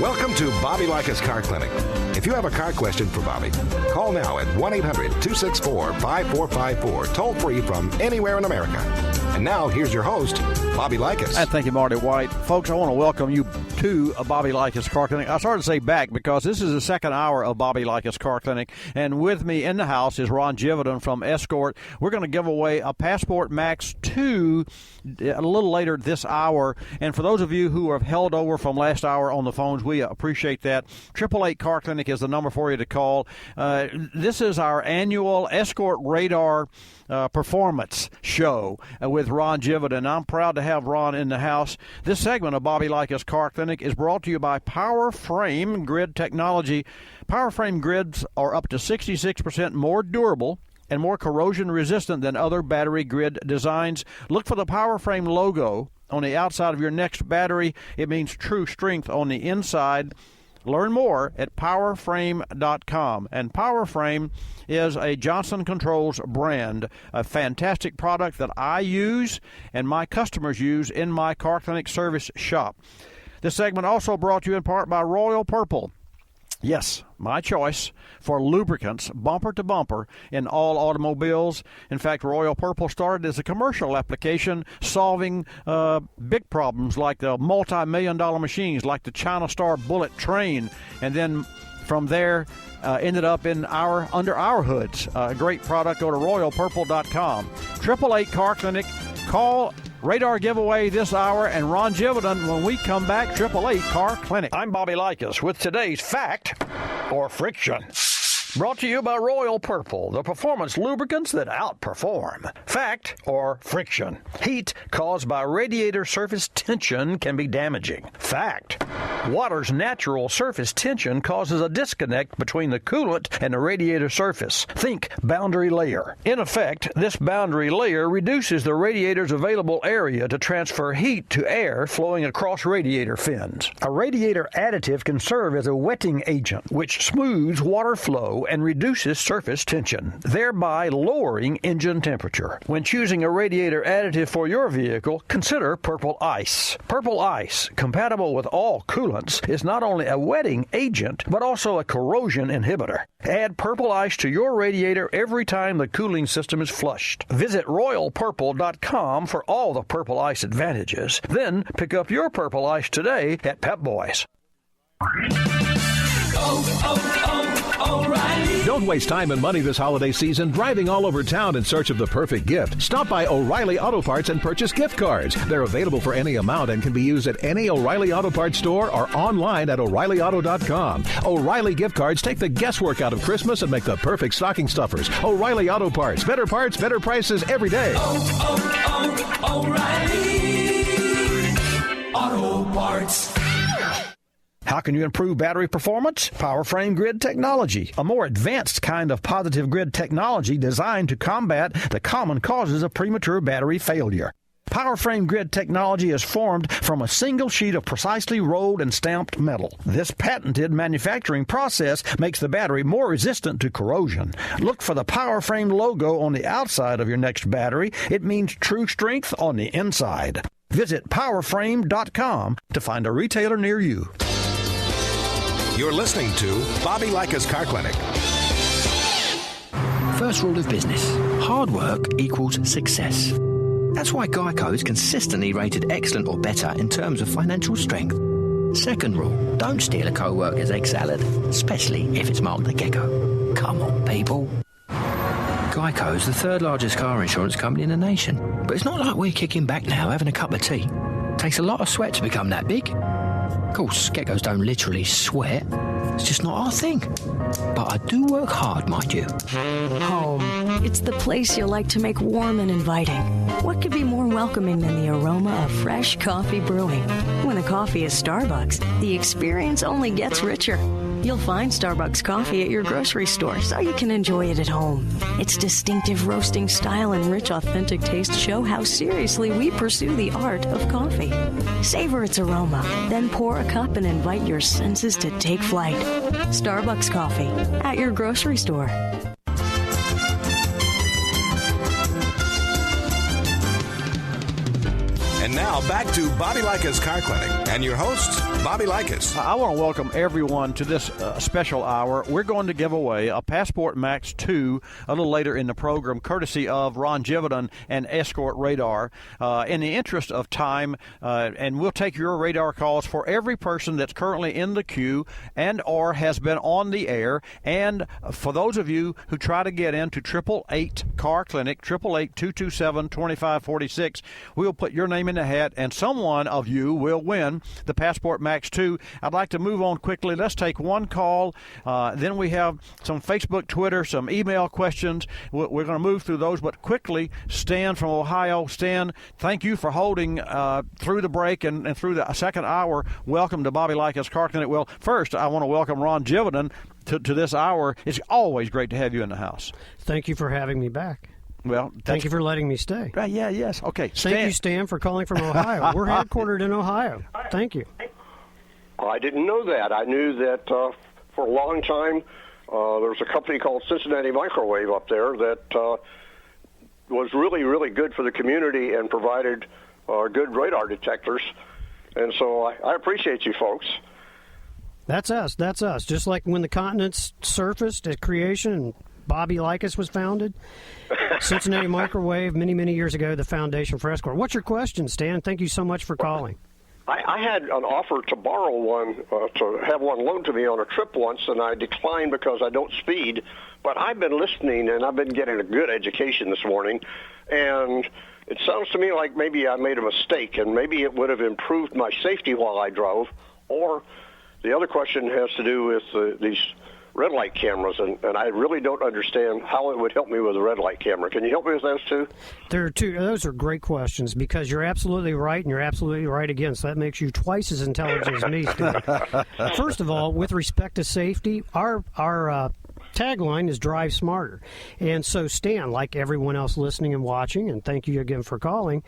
Welcome to Bobby Likis Car Clinic. If you have a car question for Bobby, call now at 1-800-264-5454, toll free from anywhere in America. And now, here's your host, Bobby Likis. Thank you, Marty White. Folks, I want to welcome you to Bobby Likis Car Clinic. I started to say back because this is the second hour of Bobby Likis Car Clinic. And with me in the house is Ron Gividen from Escort. We're going to give away a Passport Max 2 a little later this hour. And for those of you who have held over from last hour on the phones, we appreciate that. 888 Car Clinic is the number for you to call. This is our annual Escort Radar performance show with Ron Gividen. I'm proud to have Ron in the house. This segment of Bobby Likis Car Clinic is brought to you by Power Frame Grid Technology. Power Frame grids are up to 66% more durable and more corrosion resistant than other battery grid designs. Look for the Power Frame logo on the outside of your next battery. It means true strength on the inside. Learn more at powerframe.com. And PowerFrame is a Johnson Controls brand, a fantastic product that I use and my customers use in my car clinic service shop. This segment also brought to you in part by Royal Purple. Yes, my choice for lubricants, bumper to bumper, in all automobiles. In fact, Royal Purple started as a commercial application solving big problems like the multi-million-dollar machines like the China Star Bullet train, and then from there ended up in under our hoods. A great product. Go to royalpurple.com. 888 Car Clinic. Call Radar giveaway this hour, and Ron Gividen when we come back. 888 Car Clinic. I'm Bobby Likis with today's Fact or Friction. Brought to you by Royal Purple, the performance lubricants that outperform. Fact or friction. Heat caused by radiator surface tension can be damaging. Fact. Water's natural surface tension causes a disconnect between the coolant and the radiator surface. Think boundary layer. In effect, this boundary layer reduces the radiator's available area to transfer heat to air flowing across radiator fins. A radiator additive can serve as a wetting agent, which smooths water flow and reduces surface tension, thereby lowering engine temperature. When choosing a radiator additive for your vehicle, consider Purple Ice. Purple Ice, compatible with all coolants, is not only a wetting agent, but also a corrosion inhibitor. Add Purple Ice to your radiator every time the cooling system is flushed. Visit royalpurple.com for all the Purple Ice advantages. Then pick up your Purple Ice today at Pep Boys. O'Reilly. Don't waste time and money this holiday season driving all over town in search of the perfect gift. Stop by O'Reilly Auto Parts and purchase gift cards. They're available for any amount and can be used at any O'Reilly Auto Parts store or online at O'ReillyAuto.com. O'Reilly gift cards take the guesswork out of Christmas and make the perfect stocking stuffers. O'Reilly Auto Parts. Better parts, better prices every day. O'Reilly Auto Parts. How can you improve battery performance? Power Frame Grid Technology, a more advanced kind of positive grid technology designed to combat the common causes of premature battery failure. Power Frame Grid Technology is formed from a single sheet of precisely rolled and stamped metal. This patented manufacturing process makes the battery more resistant to corrosion. Look for the Power Frame logo on the outside of your next battery. It means true strength on the inside. Visit powerframe.com to find a retailer near you. You're listening to Bobby Likis Car Clinic. First rule of business: hard work equals success. That's why Geico is consistently rated excellent or better in terms of financial strength. Second rule: don't steal a co-worker's egg salad, especially if it's marked the gecko. Come on, people. Geico is the third largest car insurance company in the nation. But it's not like we're kicking back now having a cup of tea. Takes a lot of sweat to become that big. Of course, geckos don't literally sweat. It's just not our thing. But I do work hard, mind you. Home. It's the place you like to make warm and inviting. What could be more welcoming than the aroma of fresh coffee brewing? When the coffee is Starbucks, the experience only gets richer. You'll find Starbucks coffee at your grocery store so you can enjoy it at home. Its distinctive roasting style and rich, authentic taste show how seriously we pursue the art of coffee. Savor its aroma, then pour a cup and invite your senses to take flight. Starbucks coffee at your grocery store. And now back to Bobby Likis Car Clinic and your host, Bobby Likis. I want to welcome everyone to this special hour. We're going to give away a Passport Max 2 a little later in the program, courtesy of Ron Gividen and Escort Radar. In the interest of time, and we'll take your radar calls for every person that's currently in the queue and or has been on the air. And for those of you who try to get into 888 Car Clinic, 888-227-2546, we'll put your name in the hat, and someone of you will win the Passport Max 2. I'd like to move on quickly. Let's take one call. Then we have some Facebook, Twitter, some email questions. We're going to move through those, but quickly, Stan from Ohio. Stan, thank you for holding through the break and through the second hour. Welcome to Bobby Likis Car Clinic. Well, first, I want to welcome Ron Gividen to this hour. It's always great to have you in the house. Thank you for having me back. Well, thank you for letting me stay. Yes. Okay. Thank you, Stan, for calling from Ohio. We're headquartered in Ohio. Thank you. I didn't know that. I knew that for a long time there was a company called Cincinnati Microwave up there that was really, really good for the community and provided good radar detectors. And so I appreciate you folks. That's us. That's us. Just like when the continents surfaced at creation and Bobby Likis was founded, Cincinnati Microwave, many, many years ago, the foundation for Escort. What's your question, Stan? Thank you so much for calling. I had an offer to borrow one, to have one loaned to me on a trip once, and I declined because I don't speed. But I've been listening, and I've been getting a good education this morning, and it sounds to me like maybe I made a mistake, and maybe it would have improved my safety while I drove. Or the other question has to do with these red light cameras, and I really don't understand how it would help me with a red light camera. Can you help me with those two? Those are great questions, because you're absolutely right and you're absolutely right again, so that makes you twice as intelligent as me, Steve. First of all, with respect to safety, our tagline is Drive Smarter. And so, Stan, like everyone else listening and watching, and thank you again for calling,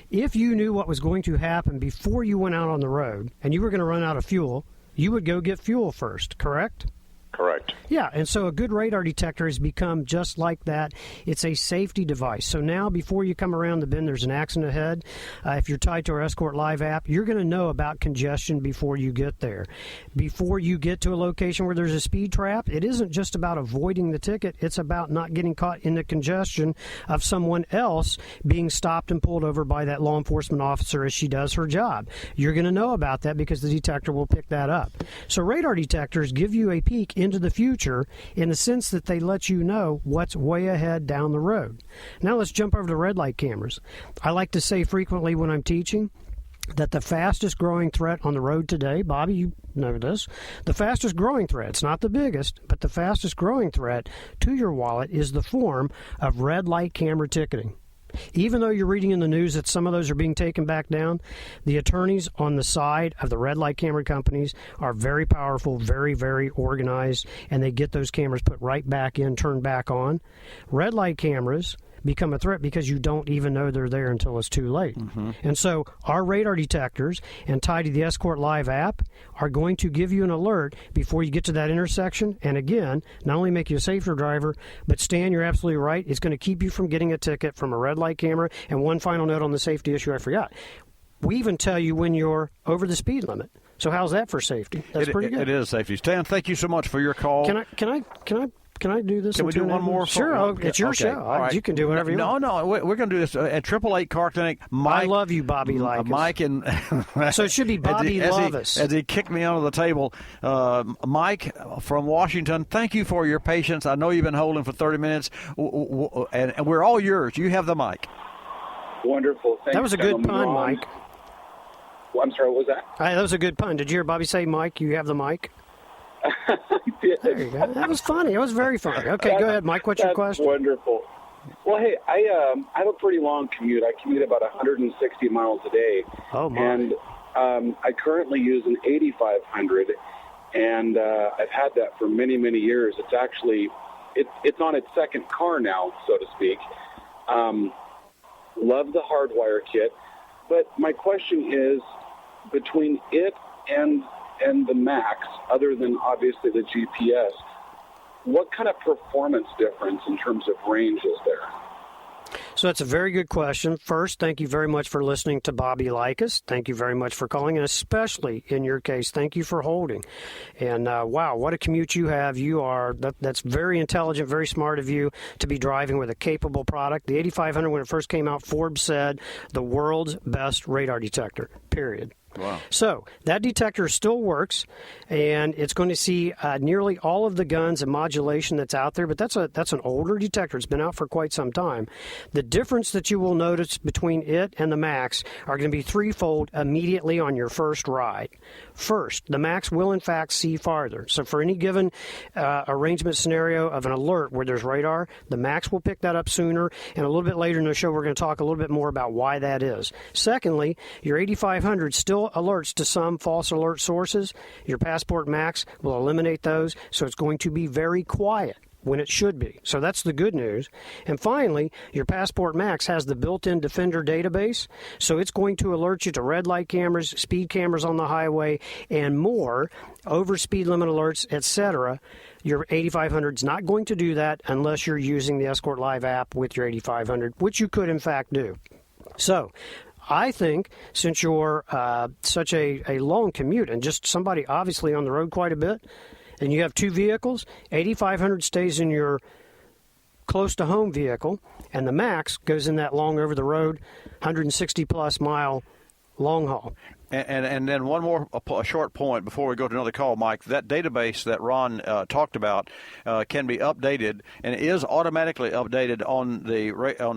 if you knew what was going to happen before you went out on the road and you were going to run out of fuel, you would go get fuel first, correct? Correct. Yeah, and so a good radar detector has become just like that. It's a safety device. So now, before you come around the bend, there's an accident ahead. If you're tied to our Escort Live app, you're going to know about congestion before you get there. Before you get to a location where there's a speed trap, it isn't just about avoiding the ticket. It's about not getting caught in the congestion of someone else being stopped and pulled over by that law enforcement officer as she does her job. You're going to know about that because the detector will pick that up. So radar detectors give you a peek into the future in the sense that they let you know what's way ahead down the road. Now let's jump over to red light cameras. I like to say frequently when I'm teaching that the fastest growing threat on the road today, Bobby, you know this, the fastest growing threat, it's not the biggest, but the fastest growing threat to your wallet is the form of red light camera ticketing. Even though you're reading in the news that some of those are being taken back down, the attorneys on the side of the red light camera companies are very powerful, very, very organized, and they get those cameras put right back in, turned back on. Red light cameras become a threat because you don't even know they're there until it's too late. Mm-hmm. And so our radar detectors and tied to the Escort Live app are going to give you an alert before you get to that intersection. And again, not only make you a safer driver, but Stan, you're absolutely right. It's going to keep you from getting a ticket from a red light camera. And one final note on the safety issue I forgot. We even tell you when you're over the speed limit. So how's that for safety? That's pretty good. It is safety. Stan, thank you so much for your call. Can I do this? Can we do one more? Sure. It's your show. Right. You can do whatever you want. No, we're going to do this at 888 Car Clinic. Mike, I love you, Bobby Likis. Mike and so it should be Bobby Lovis. As he kicked me under the table, Mike from Washington, thank you for your patience. I know you've been holding for 30 minutes, and we're all yours. You have the mic. Wonderful. Thanks, that was a good pun, Ron. Mike. Well, I'm sorry, what was that? That was a good pun. Did you hear Bobby say, Mike, you have the mic? There you go. That was funny. It was very funny. Okay, go ahead, Mike. What's your question? Wonderful. Well, hey, I have a pretty long commute. I commute about 160 miles a day. Oh, my. And I currently use an 8500, and I've had that for many, many years. It's actually, it's on its second car now, so to speak. Love the hardwire kit. But my question is, between it and the Max, other than obviously the GPS, what kind of performance difference in terms of range is there? So that's a very good question. First, thank you very much for listening to Bobby Likis. Thank you very much for calling, and especially in your case, thank you for holding. And wow, what a commute you have. That's very intelligent, very smart of you to be driving with a capable product. The 8500, when it first came out, Forbes said the world's best radar detector, period. Wow. So that detector still works, and it's going to see nearly all of the guns and modulation that's out there, but that's an older detector. It's been out for quite some time. The difference that you will notice between it and the Max are going to be threefold immediately on your first ride. First, the Max will in fact see farther. So for any given arrangement scenario of an alert where there's radar, the Max will pick that up sooner, and a little bit later in the show we're going to talk a little bit more about why that is. Secondly, your 8500 still alerts to some false alert sources. Your Passport Max will eliminate those, so it's going to be very quiet when it should be. So that's the good news. And finally, your Passport Max has the built-in Defender database, so it's going to alert you to red light cameras, speed cameras on the highway, and more, over speed limit alerts, etc. Your 8500 is not going to do that unless you're using the Escort Live app with your 8500, which you could in fact do. So I think since you're such a long commute and just somebody obviously on the road quite a bit, and you have two vehicles, 8500 stays in your close-to-home vehicle, and the Max goes in that long over-the-road, 160-plus mile long haul. And then one more a short point before we go to another call, Mike. That database that Ron talked about can be updated and is automatically updated on the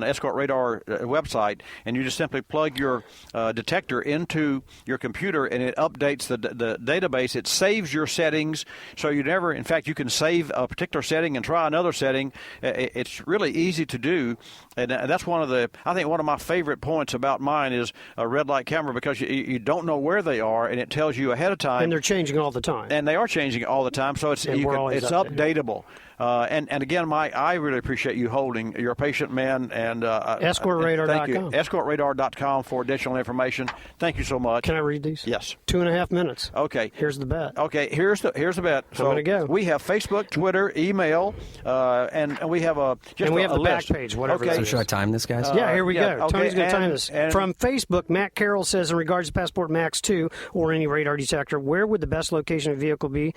Escort Radar website, and you just simply plug your detector into your computer and it updates the database. It saves your settings, so you never, in fact, you can save a particular setting and try another setting. It's really easy to do, and that's one of my favorite points about mine is a red light camera, because you don't know where they are, and it tells you ahead of time. And they're changing all the time. And they are changing all the time, so it's updatable. And again, Mike, I really appreciate you holding. You're a patient man. And EscortRadar.com. Thank you. EscortRadar.com for additional information. Thank you so much. Can I read these? Yes. 2.5 minutes. Okay. Here's the bet. Okay, here's the bet. So I'm going to go. We have Facebook, Twitter, email, and we have a the list. back page, whatever. Okay. So should I time this, guys? Yeah, here we go. Okay. Tony's going to time this. And From Facebook, Matt Carroll says, in regards to Passport Max 2 or any radar detector, where would the best location of the vehicle be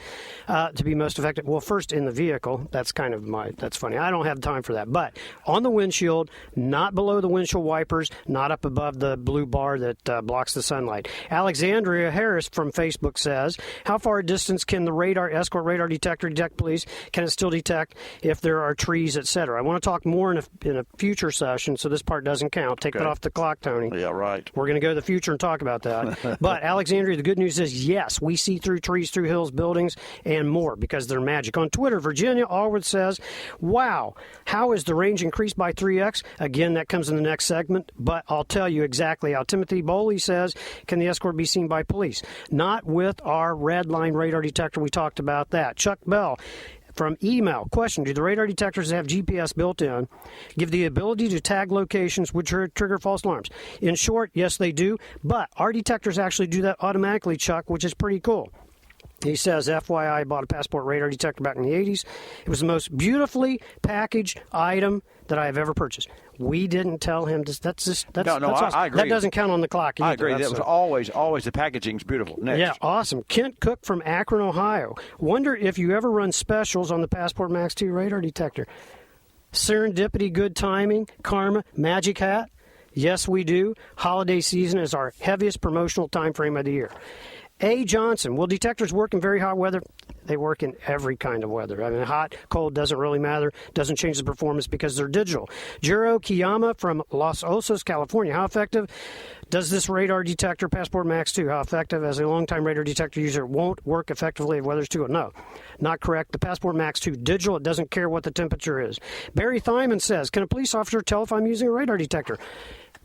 to be most effective? Well, first in the vehicle. That's funny. I don't have time for that. But on the windshield, not below the windshield wipers, not up above the blue bar that blocks the sunlight. Alexandria Harris from Facebook says, how far a distance can the Escort radar detector detect, please? Can it still detect if there are trees, etc.? I want to talk more in a future session, so this part doesn't count. Take that off the clock, Tony. Yeah, right. We're going to go to the future and talk about that. But Alexandria, the good news is, yes, we see through trees, through hills, buildings, and more because they're magic. On Twitter, Virginia Allwood says, wow, how is the range increased by 3x? Again, that comes in the next segment, but I'll tell you exactly how. Timothy Boley says, can the Escort be seen by police? Not with our red line radar detector. We talked about that. Chuck Bell from email, question, do the radar detectors have GPS built in, give the ability to tag locations which trigger false alarms? In short, yes, they do, but our detectors actually do that automatically, Chuck, which is pretty cool. He says, FYI, I bought a Passport radar detector back in the 80s. It was the most beautifully packaged item that I have ever purchased. We didn't tell him this. I agree. That doesn't count on the clock either. I agree. That was always the packaging's beautiful. Next. Yeah, awesome. Kent Cook from Akron, Ohio. Wonder if you ever run specials on the Passport Max 2 radar detector. Serendipity, good timing, karma, magic hat. Yes, we do. Holiday season is our heaviest promotional time frame of the year. A. Johnson, will detectors work in very hot weather? They work in every kind of weather. I mean, hot, cold doesn't really matter. Doesn't change the performance because they're digital. Jiro Kiyama from Los Osos, California. How effective does this radar detector, Passport Max 2, how effective? As a longtime radar detector user, it won't work effectively if weather's too cold. No, not correct. The Passport Max 2 digital, it doesn't care what the temperature is. Barry Thyman says, can a police officer tell if I'm using a radar detector?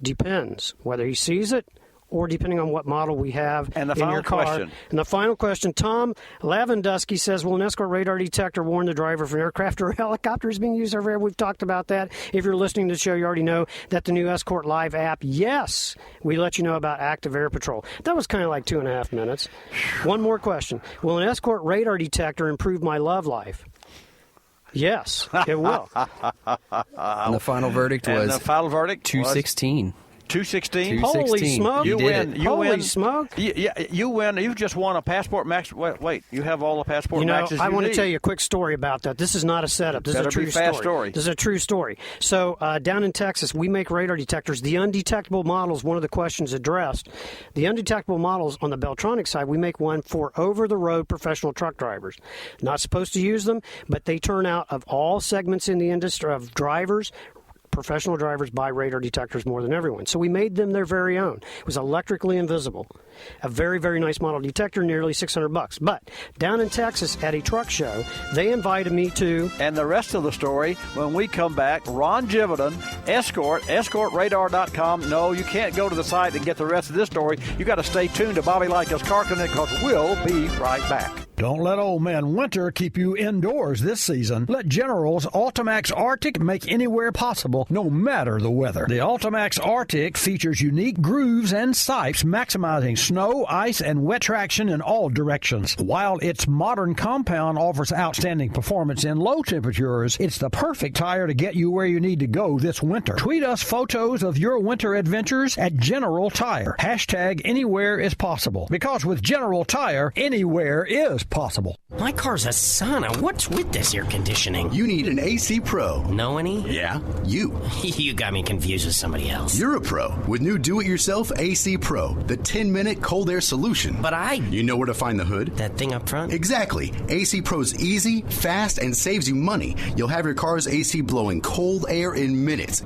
Depends whether he sees it or depending on what model we have in your car. And the final question, Tom Lavandusky says, will an Escort radar detector warn the driver if an aircraft or helicopter is being used everywhere? We've talked about that. If you're listening to the show, you already know that the new Escort Live app, yes, we let you know about active air patrol. That was kind of like 2.5 minutes. One more question. Will an Escort radar detector improve my love life? Yes, it will. And the final verdict was 216. 216. Holy smoke! You win. Holy smoke! You win. You've just won a Passport Max. Wait. You have all the Passport Maxes. I want to tell you a quick story about that. This is not a setup. This is a true story. This is a true story. So down in Texas, we make radar detectors. The undetectable models. One of the questions addressed. The undetectable models on the Beltronic side, we make one for over-the-road professional truck drivers. Not supposed to use them, but they turn out of all segments in the industry of drivers. Professional drivers buy radar detectors more than everyone. So we made them their very own. It was electrically invisible. A very, very nice model detector, nearly $600. But down in Texas at a truck show, they invited me to... And the rest of the story, when we come back, Ron Gividen, Escort, escortradar.com. No, you can't go to the site and get the rest of this story. You got to stay tuned to Bobby Likis Car Clinic because we'll be right back. Don't let old man winter keep you indoors this season. Let General's Ultimax Arctic make anywhere possible, no matter the weather. The Ultimax Arctic features unique grooves and sipes, maximizing snow, ice, and wet traction in all directions. While its modern compound offers outstanding performance in low temperatures, it's the perfect tire to get you where you need to go this winter. Tweet us photos of your winter adventures at General Tire. Hashtag anywhere is possible. Because with General Tire, anywhere is possible. My car's a sauna. What's with this air conditioning? You need an AC Pro. Know any? Yeah, you. You got me confused with somebody else. You're a pro with new do-it-yourself AC Pro, the 10-minute cold air solution. But You know where to find the hood? That thing up front? Exactly. AC Pro's easy, fast, and saves you money. You'll have your car's AC blowing cold air in minutes.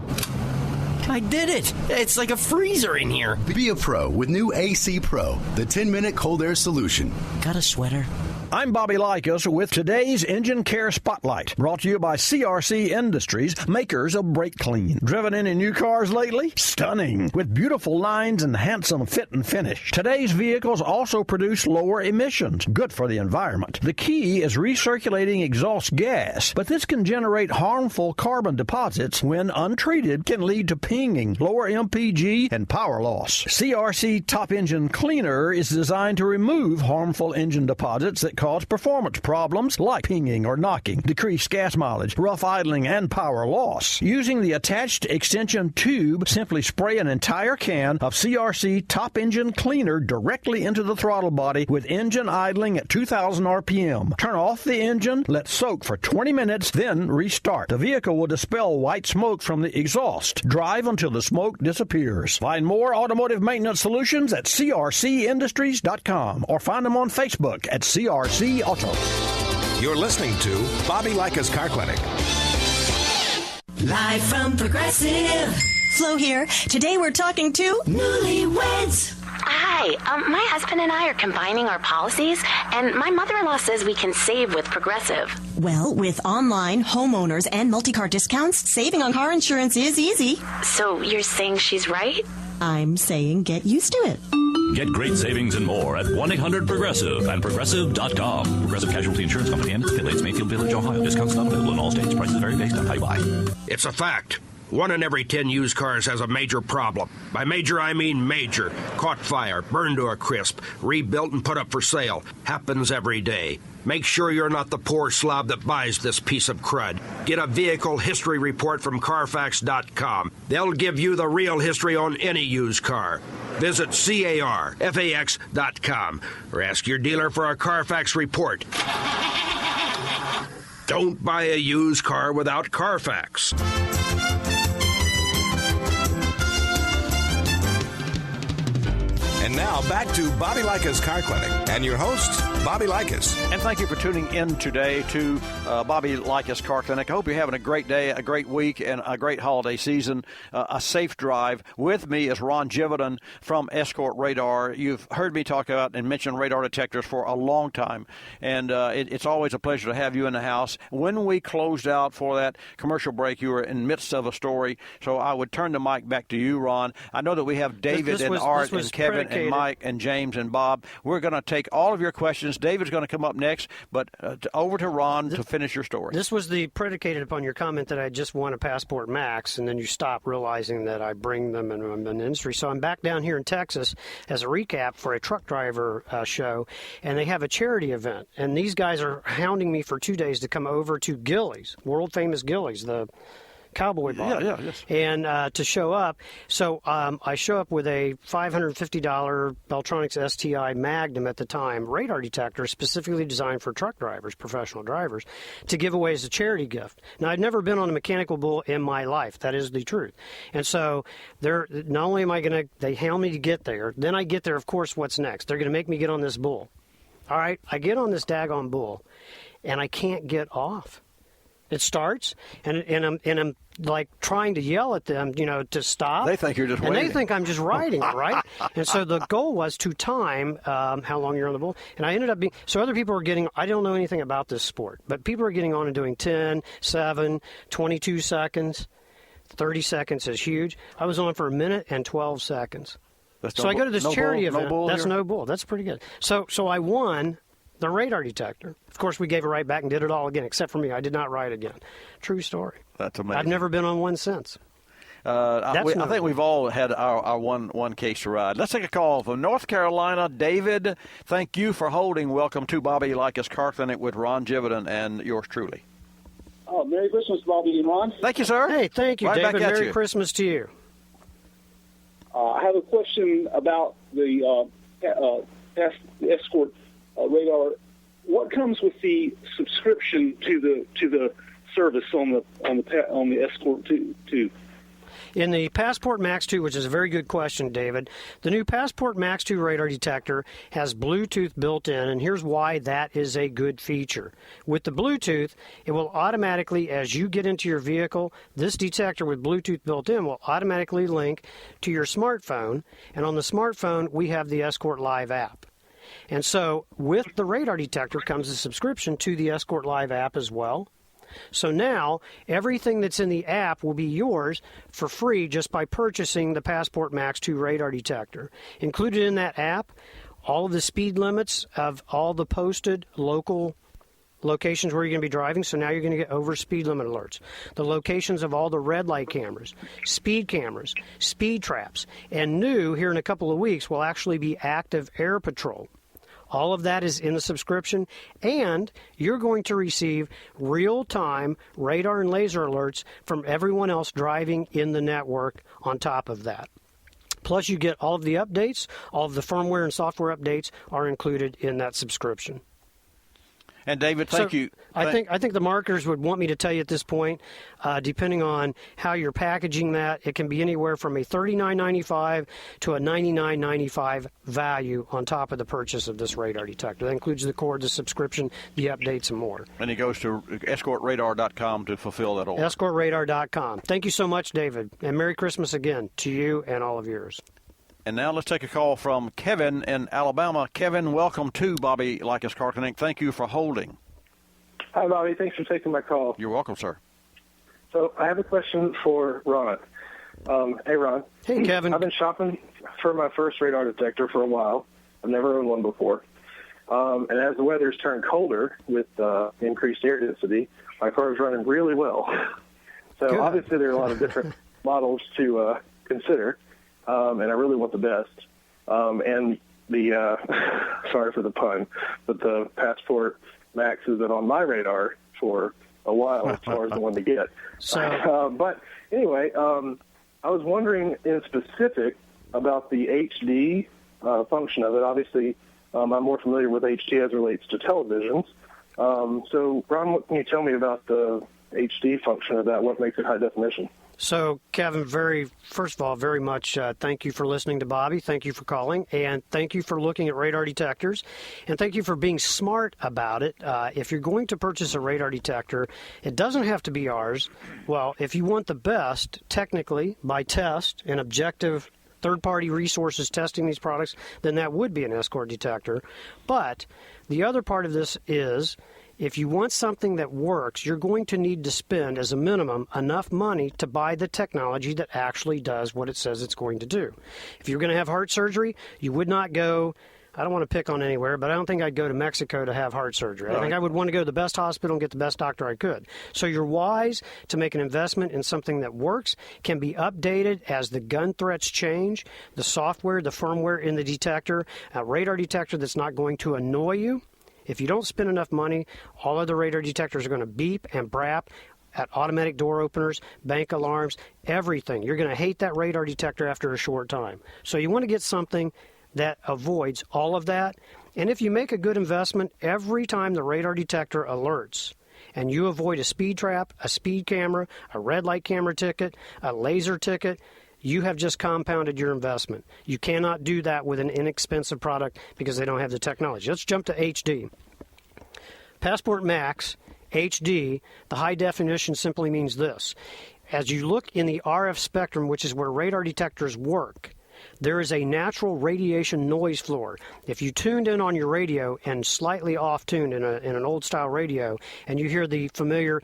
I did it. It's like a freezer in here. Be a pro with new AC Pro, the 10-minute cold air solution. Got a sweater? I'm Bobby Likis with today's Engine Care Spotlight, brought to you by CRC Industries, makers of Brake Clean. Driven any new cars lately? Stunning, with beautiful lines and handsome fit and finish. Today's vehicles also produce lower emissions, good for the environment. The key is recirculating exhaust gas, but this can generate harmful carbon deposits when untreated, can lead to pinging, lower MPG, and power loss. CRC Top Engine Cleaner is designed to remove harmful engine deposits that cause performance problems like pinging or knocking, decreased gas mileage, rough idling, and power loss. Using the attached extension tube, simply spray an entire can of CRC Top Engine Cleaner directly into the throttle body with engine idling at 2,000 RPM. Turn off the engine, let soak for 20 minutes, then restart. The vehicle will dispel white smoke from the exhaust. Drive until the smoke disappears. Find more automotive maintenance solutions at crcindustries.com or find them on Facebook at CRC Auto. You're listening to Bobby Likis Car Clinic. Live from Progressive. Flo here. Today we're talking to Newlyweds. Hi, my husband and I are combining our policies, and my mother-in-law says we can save with Progressive. Well, with online, homeowners, and multi-car discounts, saving on car insurance is easy. So you're saying she's right? I'm saying get used to it. Get great savings and more at 1-800-PROGRESSIVE and Progressive.com. Progressive Casualty Insurance Company and its affiliates, Mayfield Village, Ohio. Discounts not available in all states. Prices vary based on how you buy. It's a fact. 1 in every 10 used cars has a major problem. By major, I mean major. Caught fire, burned to a crisp, rebuilt and put up for sale. Happens every day. Make sure you're not the poor slob that buys this piece of crud. Get a vehicle history report from Carfax.com. They'll give you the real history on any used car. Visit CARFAX.com or ask your dealer for a Carfax report. Don't buy a used car without Carfax. And now back to Bobby Likis Car Clinic and your host, Bobby Likis. And thank you for tuning in today to Bobby Likis Car Clinic. I hope you're having a great day, a great week, and a great holiday season, a safe drive. With me is Ron Gividen from Escort Radar. You've heard me talk about and mention radar detectors for a long time, and it's always a pleasure to have you in the house. When we closed out for that commercial break, you were in the midst of a story, so I would turn the mic back to you, Ron. I know that we have David and Art and Kevin and Mike and James and Bob. We're going to take all of your questions. David's going to come up next, but over to Ron to finish your story. This was predicated upon your comment that I just won a Passport Max, and then you stop realizing that I bring them and I'm in the industry. So I'm back down here in Texas as a recap for a truck driver show, and they have a charity event. And these guys are hounding me for 2 days to come over to Gillies, world-famous Gillies, the cowboy bar, and to show up. So I show up with a $550 Beltronics STI Magnum at the time, radar detector specifically designed for truck drivers, professional drivers, to give away as a charity gift. Now, I'd never been on a mechanical bull in my life. That is the truth. And so not only am I going to, they hound me to get there, then I get there, of course, what's next? They're going to make me get on this bull. All right, I get on this daggone bull, and I can't get off. It starts, and I'm like trying to yell at them, to stop. They think you're just waiting. And they think I'm just riding it, right? And so the goal was to time how long you're on the bull. And I ended up so other people are getting, I don't know anything about this sport, but people are getting on and doing 10, 7, 22 seconds, 30 seconds is huge. I was on for 1 minute and 12 seconds. So I go to this charity event. That's no bull. That's pretty good. So I won the radar detector. Of course, we gave it right back and did it all again, except for me. I did not ride again. True story. That's amazing. I've never been on one since. I think we've all had our one case to ride. Let's take a call from North Carolina. David, thank you for holding. Welcome to Bobby Likis Car Clinic with Ron Gividen and yours truly. Oh, Merry Christmas, Bobby and Ron. Thank you, sir. Hey, thank you, David. Merry Christmas to you. I have a question about the Escort radar. What comes with the subscription to the service on the Escort 2? In the Passport Max 2, which is a very good question, David, the new Passport Max 2 radar detector has Bluetooth built in, and here's why that is a good feature. With the Bluetooth, it will automatically, as you get into your vehicle, this detector with Bluetooth built in will automatically link to your smartphone, and on the smartphone, we have the Escort Live app. And so with the radar detector comes a subscription to the Escort Live app as well. So now everything that's in the app will be yours for free just by purchasing the Passport Max 2 radar detector. Included in that app, all of the speed limits of all the posted local locations where you're going to be driving. So now you're going to get over speed limit alerts. The locations of all the red light cameras, speed traps, and new here in a couple of weeks will actually be active air patrol. All of that is in the subscription, and you're going to receive real-time radar and laser alerts from everyone else driving in the network on top of that. Plus, you get all of the updates, all of the firmware and software updates are included in that subscription. And David, thank you. I think the marketers would want me to tell you at this point, depending on how you're packaging that, it can be anywhere from a $39.95 to a $99.95 value on top of the purchase of this radar detector. That includes the cord, the subscription, the updates, and more. And he goes to escortradar.com to fulfill that order. Escortradar.com. Thank you so much, David, and Merry Christmas again to you and all of yours. And now let's take a call from Kevin in Alabama. Kevin, welcome to Bobby Likis Car Clinic. Thank you for holding. Hi, Bobby. Thanks for taking my call. You're welcome, sir. So I have a question for Ron. Hey, Ron. Hey, Kevin. I've been shopping for my first radar detector for a while. I've never owned one before. And as the weather's turned colder with increased air density, my car is running really well. So Good. Obviously there are a lot of different models to consider. And I really want the best. And the, sorry for the pun, but the Passport Max has been on my radar for a while as far as the one to get. But anyway, I was wondering in specific about the HD function of it. Obviously, I'm more familiar with HD as it relates to televisions. So, Ron, what can you tell me about the HD function of that? What makes it high definition? So, Kevin, first of all, very much thank you for listening to Bobby. Thank you for calling, and thank you for looking at radar detectors, and thank you for being smart about it. If you're going to purchase a radar detector, it doesn't have to be ours. Well, if you want the best, technically, by test and objective third-party resources testing these products, then that would be an Escort detector. But the other part of this is If you want something that works, you're going to need to spend, as a minimum, enough money to buy the technology that actually does what it says it's going to do. If you're going to have heart surgery, you would not go, I don't want to pick on anywhere, but I don't think I'd go to Mexico to have heart surgery. I think I would want to go to the best hospital and get the best doctor I could. So you're wise to make an investment in something that works, can be updated as the gun threats change, the software, the firmware in the detector, a radar detector that's not going to annoy you. If you don't spend enough money, all other radar detectors are going to beep and brap at automatic door openers, bank alarms, everything. You're going to hate that radar detector after a short time. So you want to get something that avoids all of that. And if you make a good investment, every time the radar detector alerts and you avoid a speed trap, a speed camera, a red light camera ticket, a laser ticket, you have just compounded your investment. You cannot do that with an inexpensive product because they don't have the technology. Let's jump to HD. Passport Max HD, the high definition simply means this. As you look in the RF spectrum, which is where radar detectors work, there is a natural radiation noise floor. If you tuned in on your radio and slightly off-tuned in an old-style radio, and you hear the familiar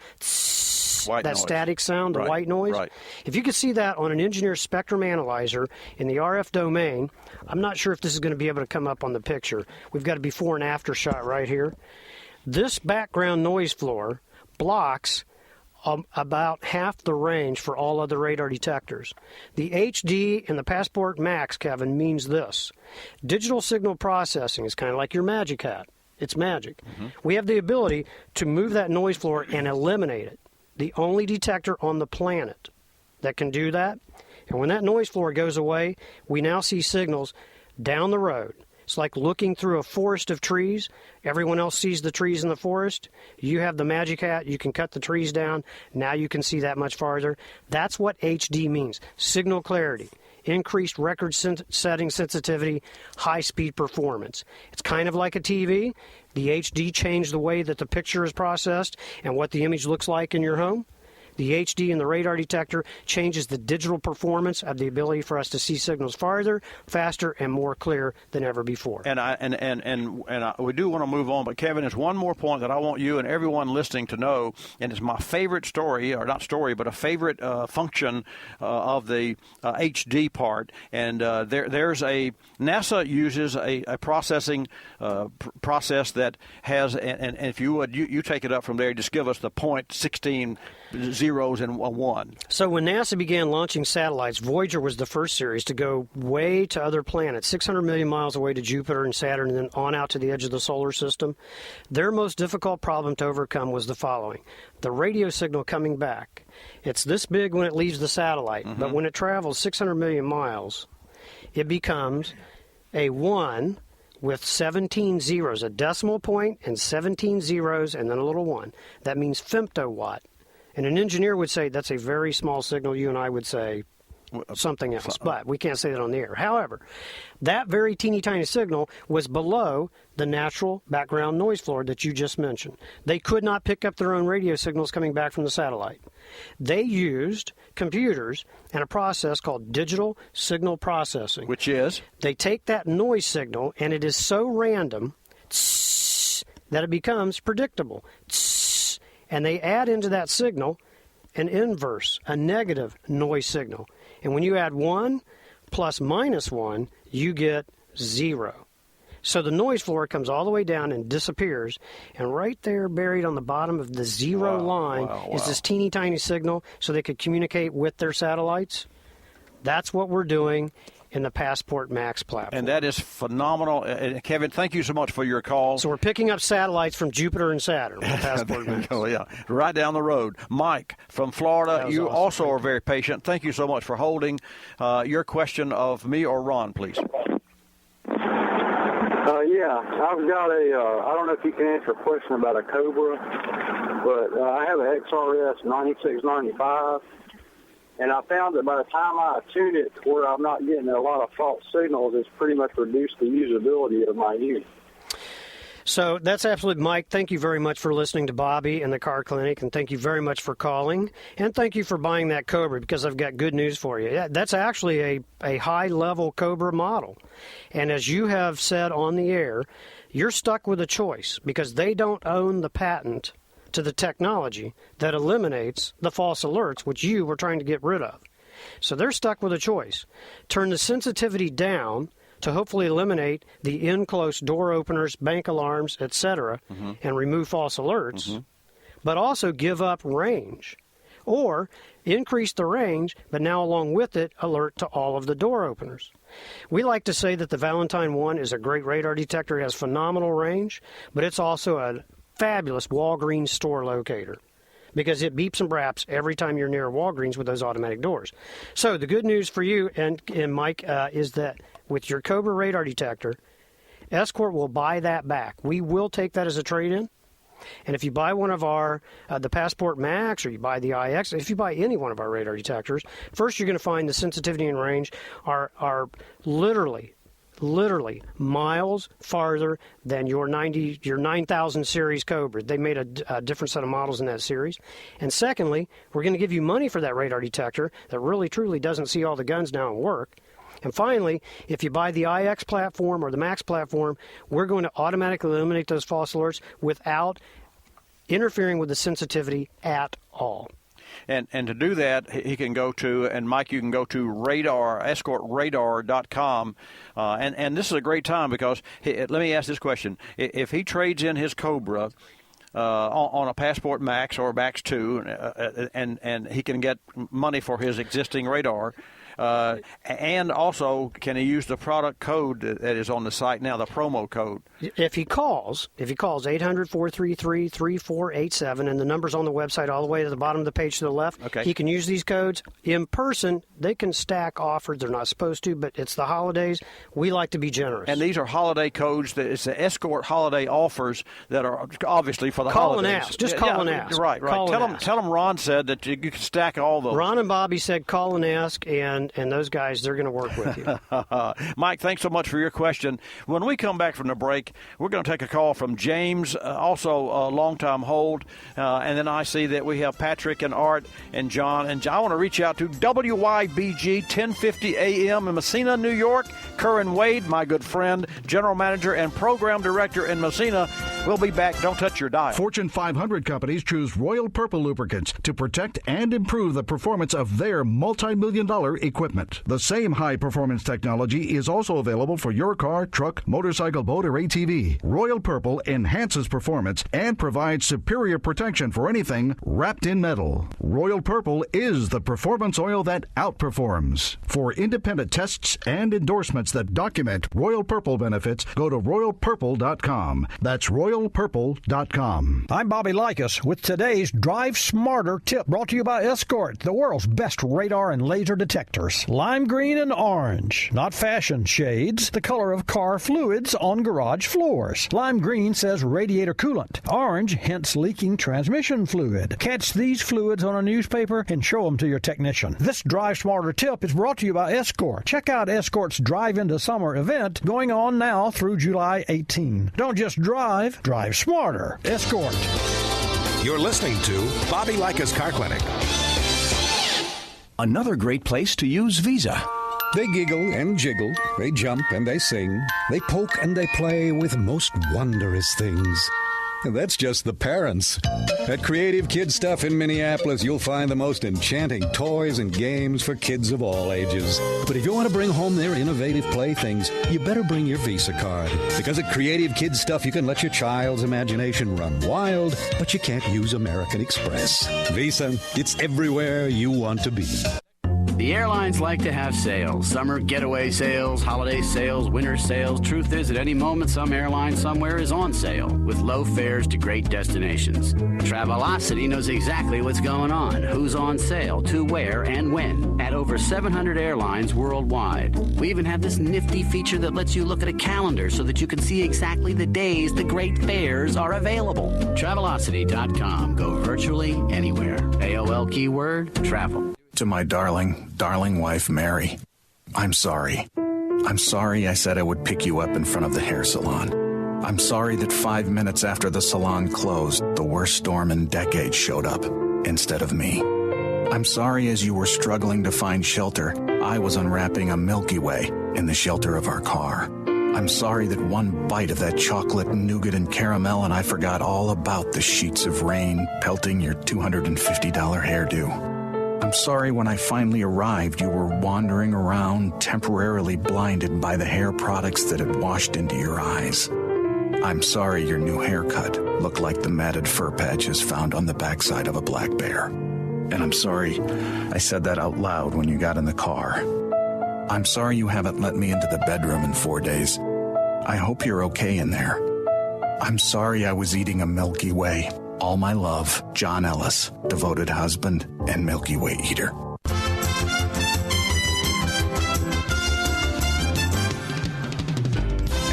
that noise. Static sound, the white noise. Right. If you could see that on an engineer spectrum analyzer in the RF domain, I'm not sure if this is going to be able to come up on the picture. We've got a before and after shot right here. This background noise floor blocks about half the range for all other radar detectors. The HD and the Passport Max, Kevin, means this. Digital signal processing is kind of like your magic hat. It's magic. Mm-hmm. We have the ability to move that noise floor and eliminate it. The only detector on the planet that can do that. And when that noise floor goes away, we now see signals down the road. It's like looking through a forest of trees. Everyone else sees the trees in the forest. You have the magic hat. You can cut the trees down. Now you can see that much farther. That's what HD means. Signal clarity, increased record setting sensitivity, high-speed performance. It's kind of like a TV. The HD changed the way that the picture is processed and what the image looks like in your home. The HD in the radar detector changes the digital performance of the ability for us to see signals farther, faster, and more clear than ever before. And we do want to move on, but Kevin, there's one more point that I want you and everyone listening to know, and it's my favorite story, or not story, but a favorite function of the HD part. And there's a NASA uses a processing process that has, and if you would, you take it up from there. Just give us the 0.16 zeros and a 1. So when NASA began launching satellites, Voyager was the first series to go way to other planets, 600 million miles away to Jupiter and Saturn, and then on out to the edge of the solar system. Their most difficult problem to overcome was the following. The radio signal coming back. It's this big when it leaves the satellite, but when it travels 600 million miles, it becomes a 1 with 17 zeros, a decimal point and 17 zeros, and then a little 1. That means femtowatt. And an engineer would say that's a very small signal. You and I would say something else, but we can't say that on the air. However, that very teeny tiny signal was below the natural background noise floor that you just mentioned. They could not pick up their own radio signals coming back from the satellite. They used computers and a process called digital signal processing. Which is? They take that noise signal, and it is so random that it becomes predictable. And they add into that signal an inverse, a negative noise signal. And when you add 1 plus minus 1, you get 0. So the noise floor comes all the way down and disappears. And right there, buried on the bottom of the zero line, is this teeny tiny signal so they could communicate with their satellites. That's what we're doing in the Passport Max platform. And that is phenomenal. Kevin, thank you so much for your call. So we're picking up satellites from Jupiter and Saturn with Passport Max. Oh, yeah, right down the road. Mike from Florida, you awesome. Also are very patient. Thank you so much for holding. Your question of me or Ron, please. Yeah, I've got I don't know if you can answer a question about a Cobra, but I have an XRS 9695. And I found that by the time I tune it to where I'm not getting a lot of false signals, it's pretty much reduced the usability of my unit. So that's absolutely, Mike. Thank you very much for listening to Bobby and the Car Clinic, and thank you very much for calling, and thank you for buying that Cobra, because I've got good news for you. Yeah, that's actually a high-level Cobra model, and as you have said on the air, you're stuck with a choice because they don't own the patent to the technology that eliminates the false alerts, which you were trying to get rid of. So they're stuck with a choice. Turn the sensitivity down to hopefully eliminate the in-close door openers, bank alarms, etc., and remove false alerts, but also give up range. Or increase the range, but now along with it, alert to all of the door openers. We like to say that the Valentine 1 is a great radar detector. It has phenomenal range, but it's also a fabulous Walgreens store locator because it beeps and braps every time you're near Walgreens with those automatic doors. So the good news for you and Mike is that with your Cobra radar detector, Escort will buy that back. We will take that as a trade-in. And if you buy one of our, the Passport Max, or you buy the IX, if you buy any one of our radar detectors, first you're going to find the sensitivity and range are literally miles farther than your 9,000 series Cobra. They made a different set of models in that series. And secondly, we're going to give you money for that radar detector that really truly doesn't see all the guns now and work. And finally, if you buy the IX platform or the Max platform, we're going to automatically eliminate those false alerts without interfering with the sensitivity at all. And to do that, he can go to, and Mike, you can go to escortradar.com. And this is a great time because, let me ask this question. If he trades in his Cobra on a Passport Max or Max 2, and he can get money for his existing radar, and also, can he use the product code that is on the site now, the promo code? If he calls 800-433-3487, and the number's on the website all the way to the bottom of the page to the left, he can use these codes. In person, they can stack offers. They're not supposed to, but it's the holidays. We like to be generous. And these are holiday codes. It's the Escort holiday offers that are obviously for the holidays. Call and ask. Just call and ask. Right. Tell them Ron said that you can stack all those. Ron and Bobby said call and ask, and those guys, they're going to work with you. Mike, thanks so much for your question. When we come back from the break, we're going to take a call from James, also a long-time hold. And then I see that we have Patrick and Art and John. And I want to reach out to WYBG 1050 AM in Messina, New York. Curran Wade, my good friend, General Manager and Program Director in Messina. We'll be back. Don't touch your dial. Fortune 500 companies choose Royal Purple lubricants to protect and improve the performance of their multi-million-dollar equipment. The same high-performance technology is also available for your car, truck, motorcycle, boat, or ATV. Royal Purple enhances performance and provides superior protection for anything wrapped in metal. Royal Purple is the performance oil that outperforms. For independent tests and endorsements that document Royal Purple benefits, go to royalpurple.com. That's royalpurple.com. I'm Bobby Likis with today's Drive Smarter tip, brought to you by Escort, the world's best radar and laser detectors. Lime green and orange, not fashion shades, the color of car fluids on garage floors. Lime green says radiator coolant. Orange hints leaking transmission fluid. Catch these fluids on a newspaper and show them to your technician. This Drive Smarter tip is brought to you by Escort. Check out Escort's Drive into Summer event going on now through July 18. Don't just drive smarter. Escort. You're listening to Bobby Likis Car Clinic. Another great place to use Visa. They giggle and jiggle, they jump and they sing, they poke and they play with most wondrous things. And that's just the parents. At Creative Kid Stuff in Minneapolis, you'll find the most enchanting toys and games for kids of all ages. But if you want to bring home their innovative playthings, you better bring your Visa card. Because at Creative Kid Stuff, you can let your child's imagination run wild, but you can't use American Express. Visa, it's everywhere you want to be. The airlines like to have sales. Summer getaway sales, holiday sales, winter sales. Truth is, at any moment, some airline somewhere is on sale with low fares to great destinations. Travelocity knows exactly what's going on, who's on sale, to where, and when, at over 700 airlines worldwide. We even have this nifty feature that lets you look at a calendar so that you can see exactly the days the great fares are available. Travelocity.com. Go virtually anywhere. AOL keyword, travel. To my darling wife, Mary, I'm sorry. I'm sorry I said I would pick you up in front of the hair salon. I'm sorry that 5 minutes after the salon closed, the worst storm in decades showed up instead of me. I'm sorry as you were struggling to find shelter, I was unwrapping a Milky Way in the shelter of our car. I'm sorry that one bite of that chocolate, nougat, and caramel and I forgot all about the sheets of rain pelting your $250 hairdo. I'm sorry when I finally arrived, you were wandering around, temporarily blinded by the hair products that had washed into your eyes. I'm sorry your new haircut looked like the matted fur patches found on the backside of a black bear. And I'm sorry I said that out loud when you got in the car. I'm sorry you haven't let me into the bedroom in 4 days. I hope you're okay in there. I'm sorry I was eating a Milky Way. All my love, John Ellis, devoted husband and Milky Way eater.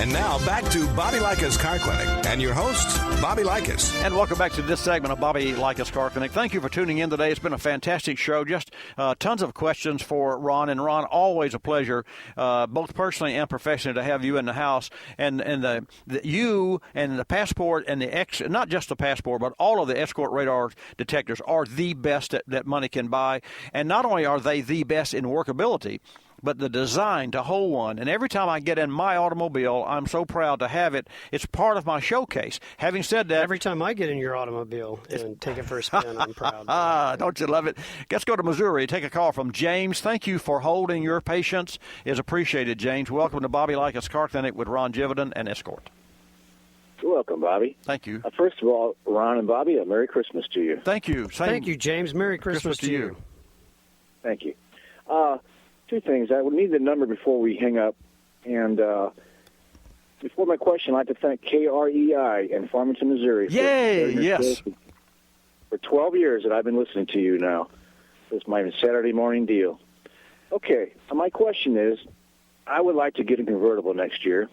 And now back to Bobby Likis Car Clinic and your host, Bobby Likis. And welcome back to this segment of Bobby Likis Car Clinic. Thank you for tuning in today. It's been a fantastic show. Just tons of questions for Ron. And Ron, always a pleasure, both personally and professionally, to have you in the house. And you and the Passport and the not just the Passport, but all of the Escort radar detectors are the best that money can buy. And not only are they the best in workability, but the design to hold one. And every time I get in my automobile, I'm so proud to have it. It's part of my showcase. Having said that, every time I get in your automobile and take it for a spin, I'm proud. Don't you love it? Let's go to Missouri. Take a call from James. Thank you for holding. Your patience is appreciated, James. Welcome to Bobby Likis Car Clinic with Ron Gividen and Escort. You're welcome, Bobby. Thank you. First of all, Ron and Bobby, a Merry Christmas to you. Thank you. Thank you, James. Merry Christmas to you. Thank you. Two things. I would need the number before we hang up. And before my question, I'd like to thank KREI in Farmington, Missouri. Yay, yes. For 12 years that I've been listening to you now. It's my Saturday morning deal. Okay, my question is, I would like to get a convertible next year.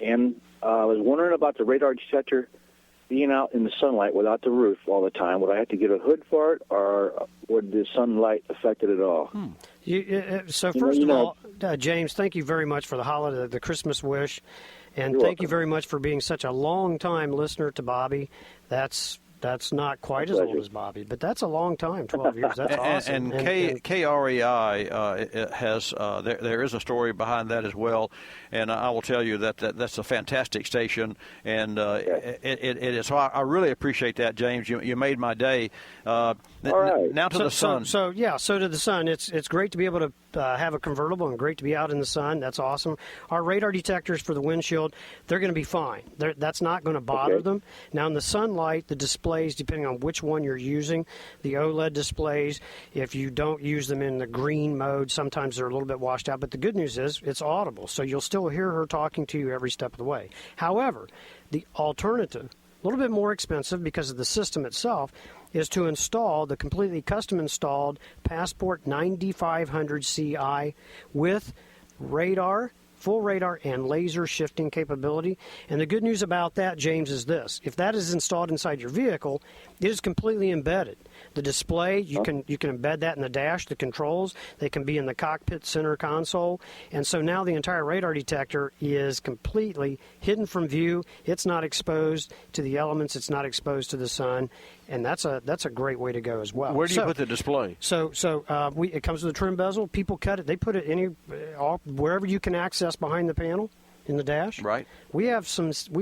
And I was wondering about the radar detector being out in the sunlight without the roof all the time. Would I have to get a hood for it, or would the sunlight affect it at all? So first of all, James, thank you very much for the holiday, the Christmas wish, and thank you very much for being such a long-time listener to Bobby. That's not quite as old as Bobby, but that's a long time, 12 years. That's awesome. And KREI has there is a story behind that as well, and I will tell you that's a fantastic station, and it is. So I really appreciate that, James. You made my day. All right. Now to the sun. So to the sun. It's great to be able to have a convertible and great to be out in the sun. That's awesome. Our radar detectors for the windshield, they're going to be fine. That's not going to bother them. Now in the sunlight, the displays, depending on which one you're using, the OLED displays, if you don't use them in the green mode, sometimes they're a little bit washed out. But the good news is it's audible, so you'll still hear her talking to you every step of the way. However, the alternative, a little bit more expensive because of the system itself, is to install the completely custom installed Passport 9500 CI with radar, full radar, and laser shifting capability. And the good news about that, James, is this. If that is installed inside your vehicle, it is completely embedded. The display, you can embed that in the dash, the controls. They can be in the cockpit center console. And so now the entire radar detector is completely hidden from view. It's not exposed to the elements. It's not exposed to the sun. And that's a great way to go as well. Where do you put the display? So it comes with a trim bezel. People cut it. They put it wherever you can access behind the panel in the dash. Right. We've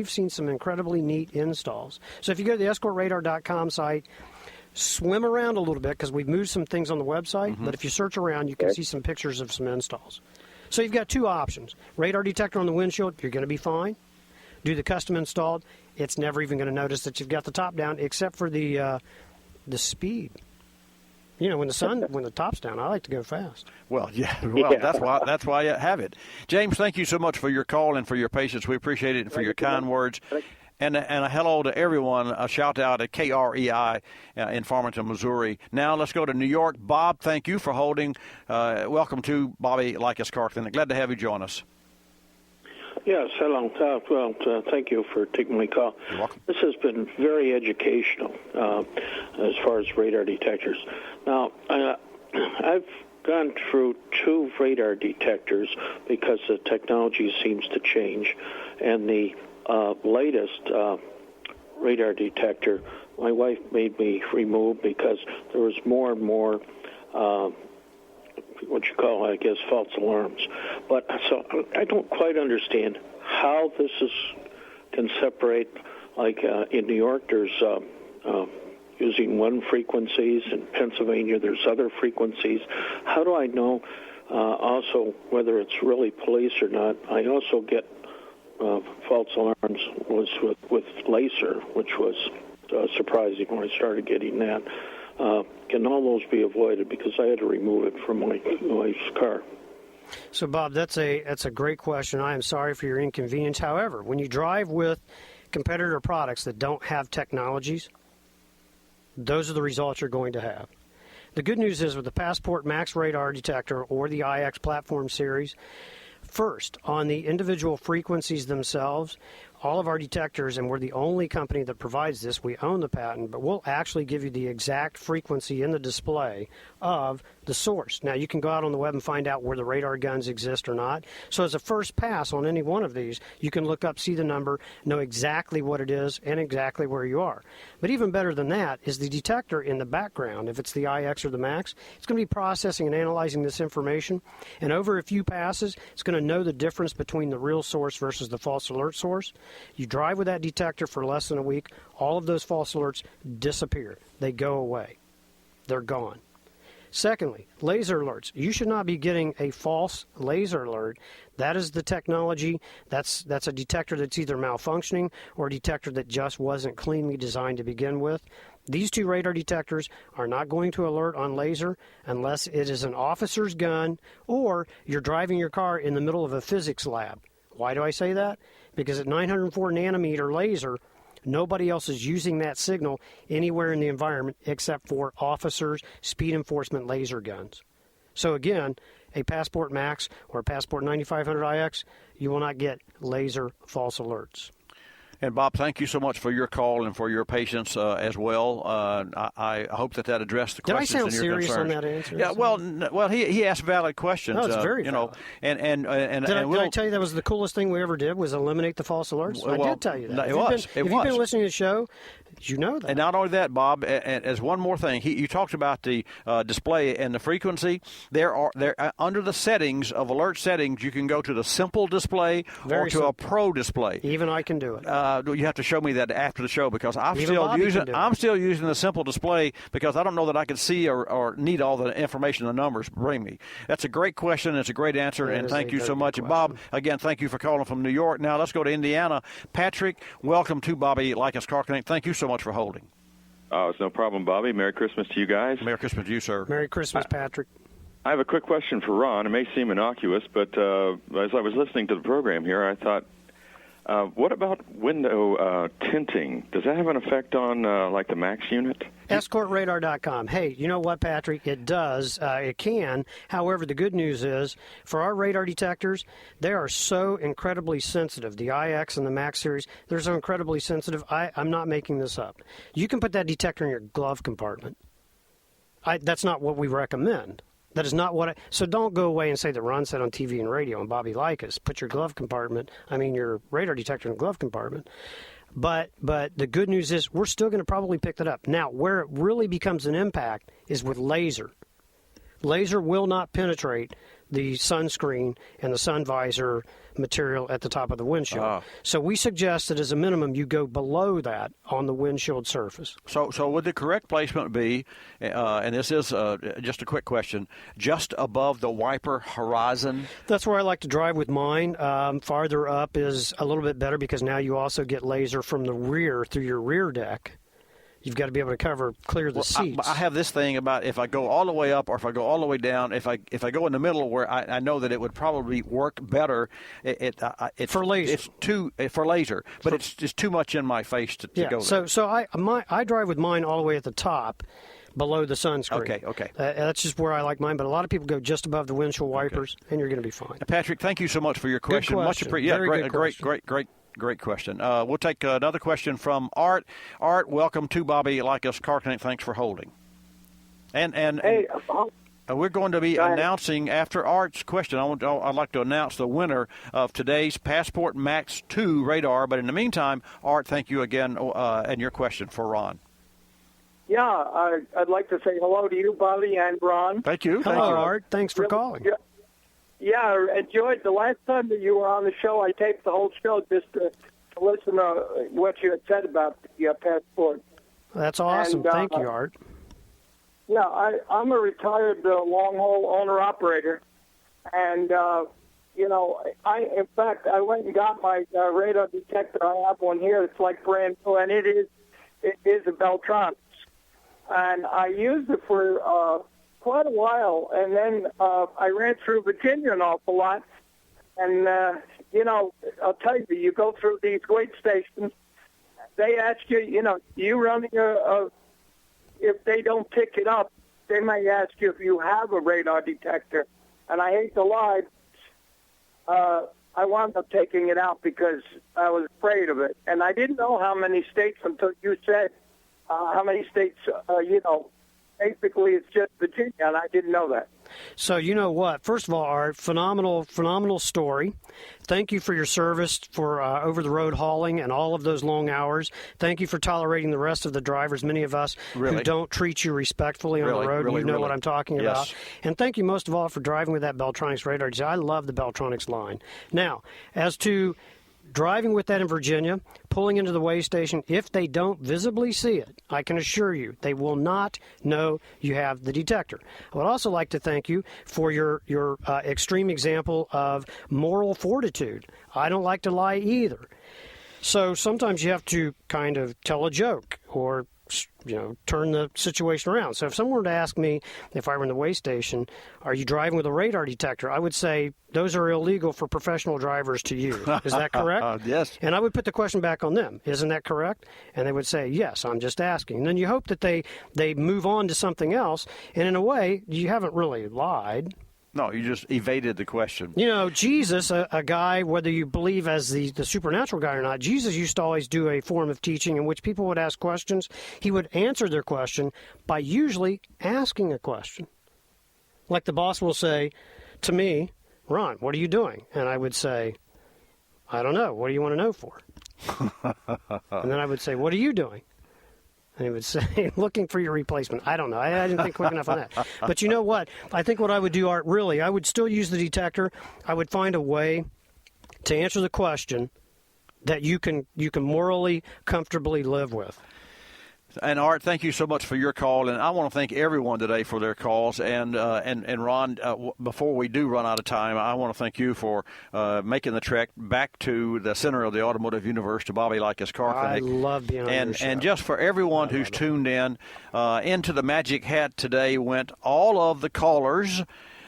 seen some incredibly neat installs. So if you go to the escortradar.com site, swim around a little bit because we've moved some things on the website. Mm-hmm. But if you search around, you can see some pictures of some installs. So you've got two options. Radar detector on the windshield, you're going to be fine. Do the custom installed, it's never even going to notice that you've got the top down, except for the speed. You know, when the top's down, I like to go fast. Well, yeah. That's why you have it. James, thank you so much for your call and for your patience. We appreciate it, and for your kind words. And a hello to everyone. A shout out at KREI in Farmington, Missouri. Now let's go to New York. Bob, thank you for holding. Welcome to Bobby Likis Car Clinic. Glad to have you join us. Yes, hello. Thank you for taking my call. You're welcome. This has been very educational as far as radar detectors. Now, I've gone through 2 radar detectors because the technology seems to change. And the latest radar detector, my wife made me remove because there was more and more what you call, I guess, false alarms. But so I don't quite understand how this can separate. Like in New York, there's using 1 frequencies. In Pennsylvania, there's other frequencies. How do I know also whether it's really police or not? I also get false alarms with laser, which was surprising when I started getting that. Can all those be avoided? Because I had to remove it from my wife's car. So, Bob, that's a great question. I am sorry for your inconvenience. However, when you drive with competitor products that don't have technologies, those are the results you're going to have. The good news is with the Passport Max radar detector or the iX platform series, first, on the individual frequencies themselves, all of our detectors, and we're the only company that provides this, we own the patent, but we'll actually give you the exact frequency in the display of the source. Now, you can go out on the web and find out where the radar guns exist or not. So as a first pass on any one of these, you can look up, see the number, know exactly what it is, and exactly where you are. But even better than that is the detector in the background. If it's the iX or the Max, it's going to be processing and analyzing this information, and over a few passes, it's going to know the difference between the real source versus the false alert source. You drive with that detector for less than a week, all of those false alerts disappear. They go away. They're gone. Secondly, laser alerts. You should not be getting a false laser alert. That is the technology. That's a detector that's either malfunctioning or a detector that just wasn't cleanly designed to begin with. These 2 radar detectors are not going to alert on laser unless it is an officer's gun or you're driving your car in the middle of a physics lab. Why do I say that? Because at 904 nanometer laser, nobody else is using that signal anywhere in the environment except for officers' speed enforcement laser guns. So again, a Passport Max or a Passport 9500 iX, you will not get laser false alerts. And, Bob, thank you so much for your call and for your patience as well. I hope that addressed the questions and your concerns. Did I sound serious on that answer? Yeah, well, he asked valid questions. No, it's very valid. And did I tell you that was the coolest thing we ever did was eliminate the false alerts? Well, I did tell you that. If you've been listening to the show, you know that. And not only that, Bob, and as one more thing, you talked about the display and the frequency. There under the settings of alert settings, you can go to the simple display or to a pro display. Even I can do it. You have to show me that after the show because I'm still using the simple display because I don't know that I can see or need all the information the numbers bring me. That's a great question. It's a great answer, and thank you so much. And Bob, again, thank you for calling from New York. Now let's go to Indiana. Patrick, welcome to Bobby Likis Car Clinic. Thank you so much for holding. Oh, it's no problem, Bobby. Merry Christmas to you guys. Merry Christmas to you, sir. Merry Christmas, Patrick. I have a quick question for Ron. It may seem innocuous, but as I was listening to the program here, I thought, what about window tinting? Does that have an effect on, like, the Max unit? EscortRadar.com. Hey, you know what, Patrick? It does. It can. However, the good news is, for our radar detectors, they are so incredibly sensitive. The iX and the Max series, they're so incredibly sensitive. I'm not making this up. You can put that detector in your glove compartment. That's not what we recommend. That is not what so don't go away and say that Ron said on TV and radio and Bobby Likis, put your your radar detector in the glove compartment. But the good news is we're still going to probably pick that up. Now, where it really becomes an impact is with laser. Laser will not penetrate the sunscreen and the sun visor material at the top of the windshield. So we suggest that as a minimum you go below that on the windshield surface. So would the correct placement be, and this is just a quick question, just above the wiper horizon? That's where I like to drive with mine. Farther up is a little bit better because now you also get laser from the rear through your rear deck. You've got to be able to clear the seats. I have this thing about if I go all the way up or if I go all the way down, if I go in the middle where I know that it would probably work better. For laser. It's for laser, but it's just too much in my face to go there. So I drive with mine all the way at the top, below the sunscreen. Okay. That's just where I like mine. But a lot of people go just above the windshield wipers, and you're going to be fine. Patrick, thank you so much for your question. Good question. Much appreciated. Great question. We'll take another question from Art. Art, welcome to Bobby Likis Car Clinic. Thanks for holding. And hey, We're going to be announcing, after Art's question, I'd like to announce the winner of today's Passport Max 2 radar. But in the meantime, Art, thank you again, and your question for Ron. Yeah, I'd like to say hello to you, Bobby and Ron. Thank you. Hello, Art. Thanks for calling. Yeah, I enjoyed the last time that you were on the show. I taped the whole show just to listen to what you had said about the Passport. That's awesome. Thank you, Art. Yeah, I'm a retired long-haul owner-operator, and, in fact, I went and got my radar detector. I have one here. It's like brand new, and it is a Beltronics. And I used it for quite a while, and then I ran through Virginia an awful lot. And, I'll tell you, you go through these wait stations, they ask you, you running if they don't pick it up, they may ask you if you have a radar detector. And I hate to lie, I wound up taking it out because I was afraid of it. And I didn't know how many states until you said how many states, basically it's just Virginia, and I didn't know that. So you know what? First of all, Art, phenomenal story. Thank you for your service for over-the-road hauling and all of those long hours. Thank you for tolerating the rest of the drivers, many of us who don't treat you respectfully on the road. You know what I'm talking about. And thank you most of all for driving with that Beltronics radar. I love the Beltronics line. Now, as to driving with that in Virginia, pulling into the weigh station, if they don't visibly see it, I can assure you they will not know you have the detector. I would also like to thank you for your extreme example of moral fortitude. I don't like to lie either. So sometimes you have to kind of tell a joke or turn the situation around. So if someone were to ask me if I were in the weigh station, are you driving with a radar detector? I would say those are illegal for professional drivers to use. Is that correct? Yes. And I would put the question back on them. Isn't that correct? And they would say, yes, I'm just asking. And then you hope that they move on to something else. And in a way, you haven't really lied. No, you just evaded the question. Jesus, a guy, whether you believe as the supernatural guy or not, Jesus used to always do a form of teaching in which people would ask questions. He would answer their question by usually asking a question. Like the boss will say to me, Ron, what are you doing? And I would say, I don't know. What do you want to know for? And then I would say, what are you doing? And he would say, looking for your replacement. I don't know. I didn't think quick enough on that. But you know what? I think what I would do, Art, really, I would still use the detector. I would find a way to answer the question that you can morally, comfortably live with. And Art, thank you so much for your call, and I want to thank everyone today for their calls. And Ron, before we do run out of time, I want to thank you for making the trek back to the center of the automotive universe, to Bobby Likis Car Clinic. I love being on your show. And just for everyone who's tuned in, into the Magic Hat today went all of the callers,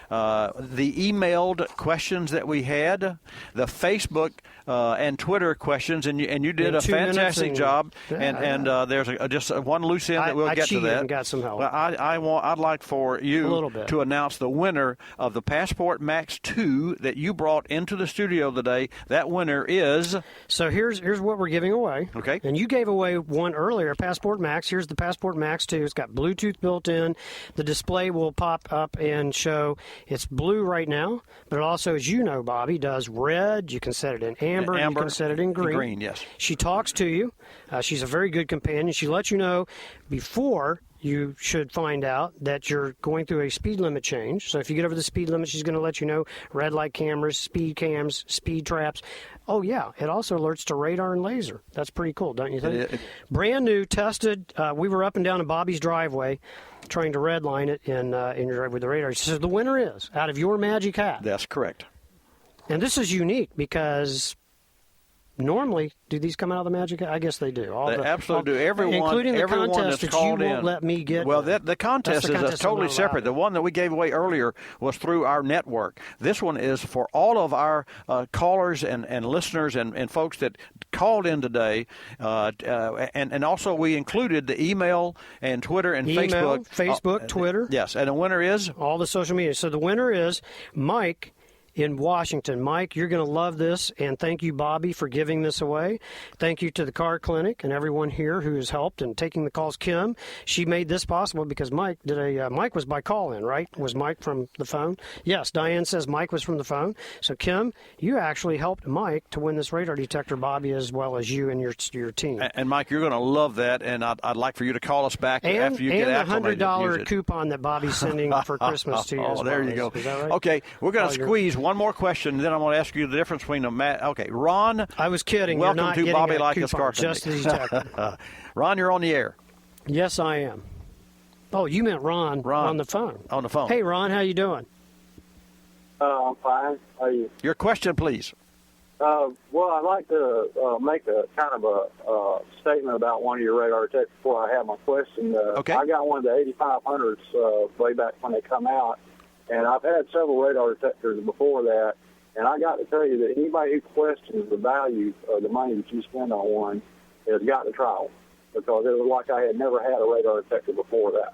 the emailed questions that we had, the Facebook and Twitter questions, and you did a fantastic job. And there's just one loose end that we'll get to that. And got some help. Well, I'd like for you to announce the winner of the Passport Max 2 that you brought into the studio today. That winner is. So here's what we're giving away. Okay. And you gave away one earlier, Passport Max. Here's the Passport Max 2. It's got Bluetooth built in. The display will pop up and show. It's blue right now, but it also, as you know, Bobby, does red. You can set it in amber. You can set it in green. Green, yes. She talks to you. She's a very good companion. She lets you know before you should find out that you're going through a speed limit change. So if you get over the speed limit, she's going to let you know. Red light cameras, speed cams, speed traps. Oh, yeah. It also alerts to radar and laser. That's pretty cool, don't you think? Brand new, tested. We were up and down in Bobby's driveway trying to redline it in your drive with the radar. So the winner is out of your Magic Hat. That's correct. And this is unique because normally, do these come out of the Magic Hat? I guess they do. They absolutely do. Including the contest that you won't let me get. Well, the contest is totally separate. The one that we gave away earlier was through our network. This one is for all of our callers and listeners and folks that called in today. And also we included the email and Twitter and Facebook. Facebook, Twitter. Yes, and the winner is? All the social media. So the winner is Mike in Washington. Mike, you're going to love this, and thank you, Bobby, for giving this away. Thank you to the Car Clinic and everyone here who has helped and taking the calls. Kim, she made this possible because Mike was by call-in, right? Was Mike from the phone? Yes, Diane says Mike was from the phone. So, Kim, you actually helped Mike to win this radar detector, Bobby, as well as you and your team. And Mike, you're going to love that, and I'd like for you to call us back after you get acclimated. And the $100 coupon that Bobby's sending for Christmas to you. Oh, there you go. Is that right? Okay, we're going to squeeze one more question, and then I'm going to ask you the difference between the Okay, Ron. I was kidding. Welcome You're not to Bobby getting a Likis Car coupon, just the detector. Ron, you're on the air. Yes, I am. Oh, you meant Ron on the phone. On the phone. Hey, Ron, how you doing? I'm fine. How are you? Your question, please. Well, I'd like to make a kind of a statement about one of your radar detectors before I have my question. Okay. I got one of the 8500s way back when they come out, and I've had several radar detectors before that, and I got to tell you that anybody who questions the value of the money that you spend on one has got to try one, because it was like I had never had a radar detector before that.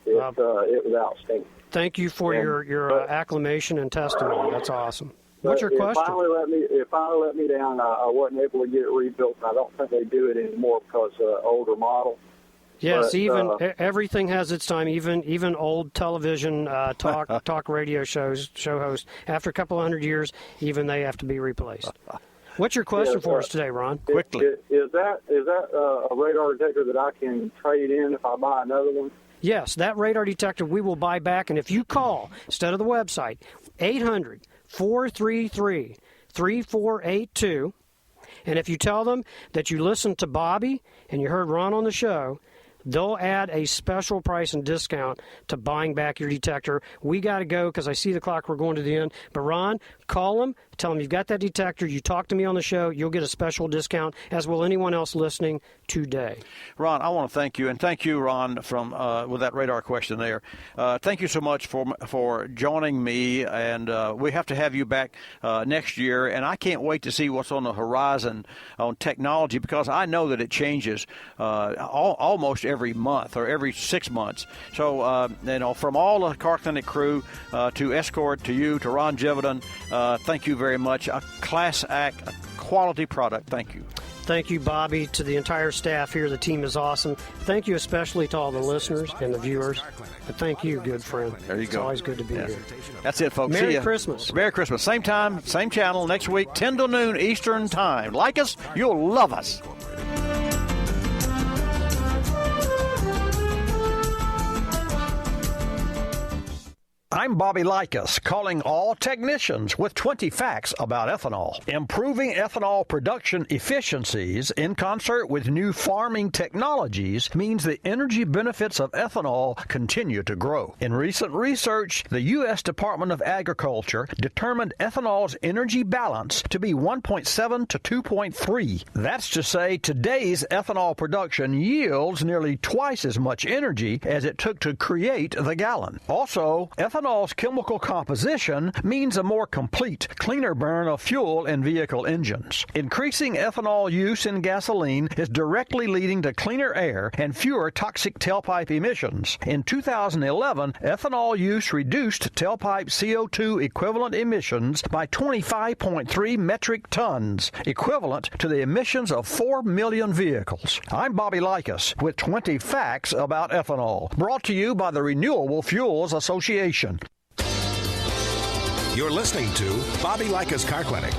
It was outstanding. Thank you for your acclamation and testimony. That's awesome. What's your question? It finally let me down. I wasn't able to get it rebuilt, and I don't think they do it anymore because older model. Yes, everything has its time. Even old television talk radio show hosts. After a couple 100 years, even they have to be replaced. What's your question for us today, Ron? Quickly. Is that a radar detector that I can trade in if I buy another one? Yes, that radar detector we will buy back, and if you call instead of the website 800-433-3482, and if you tell them that you listened to Bobby and you heard Ron on the show, they'll add a special price and discount to buying back your detector. We got to go because I see the clock. We're going to the end. But, Ron, call them. Tell them you've got that detector. You talk to me on the show. You'll get a special discount, as will anyone else listening today. Ron, I want to thank you, and thank you, Ron, from with that radar question there. Thank you so much for joining me, and we have to have you back next year, and I can't wait to see what's on the horizon on technology, because I know that it changes almost every month or every 6 months. So, from all the Car Clinic crew to Escort, to you, to Ron Gividen, thank you very much. A class act, a quality product. Thank you. Thank you, Bobby, to the entire staff here. The team is awesome. Thank you especially to all the listeners and the viewers. But thank you, good friend. There you go. It's always good to be here. That's it, folks. Merry See ya. Christmas. Merry Christmas. Same time, same channel, next week, 10 to noon Eastern Time. Like us, you'll love us. I'm Bobby Likis, calling all technicians with 20 facts about ethanol. Improving ethanol production efficiencies in concert with new farming technologies means the energy benefits of ethanol continue to grow. In recent research, the U.S. Department of Agriculture determined ethanol's energy balance to be 1.7 to 2.3. That's to say, today's ethanol production yields nearly twice as much energy as it took to create the gallon. Also, ethanol's chemical composition means a more complete, cleaner burn of fuel in vehicle engines. Increasing ethanol use in gasoline is directly leading to cleaner air and fewer toxic tailpipe emissions. In 2011, ethanol use reduced tailpipe CO2 equivalent emissions by 25.3 metric tons, equivalent to the emissions of 4 million vehicles. I'm Bobby Likis with 20 facts about ethanol, brought to you by the Renewable Fuels Association. You're listening to Bobby Likis Car Clinic.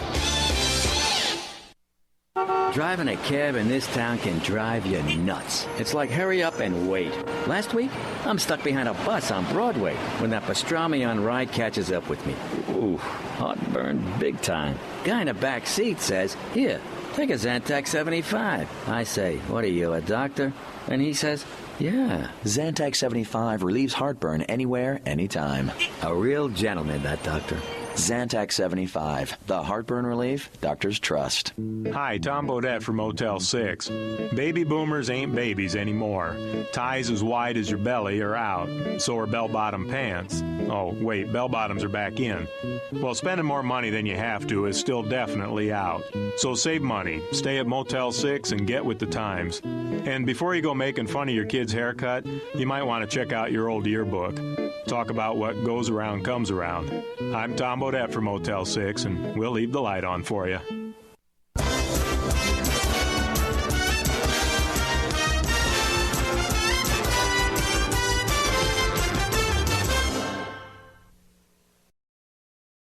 Driving a cab in this town can drive you nuts. It's like hurry up and wait. Last week, I'm stuck behind a bus on Broadway when that pastrami on ride catches up with me. Ooh, heartburn big time. Guy in the back seat says, "Here, take a Zantac 75. I say, "What are you, a doctor?" And he says, "Yeah." Zantac 75 relieves heartburn anywhere, anytime. A real gentleman, that doctor. Zantac 75, the heartburn relief doctors trust. Hi, Tom Bodette from Motel 6. Baby boomers ain't babies anymore. Ties as wide as your belly are out. So are bell-bottom pants. Oh, wait, bell-bottoms are back in. Well, spending more money than you have to is still definitely out. So save money, stay at Motel 6, and get with the times. And before you go making fun of your kid's haircut, you might want to check out your old yearbook. Talk about what goes around comes around. I'm Tom Bodette Bodette for Motel 6, and we'll leave the light on for you.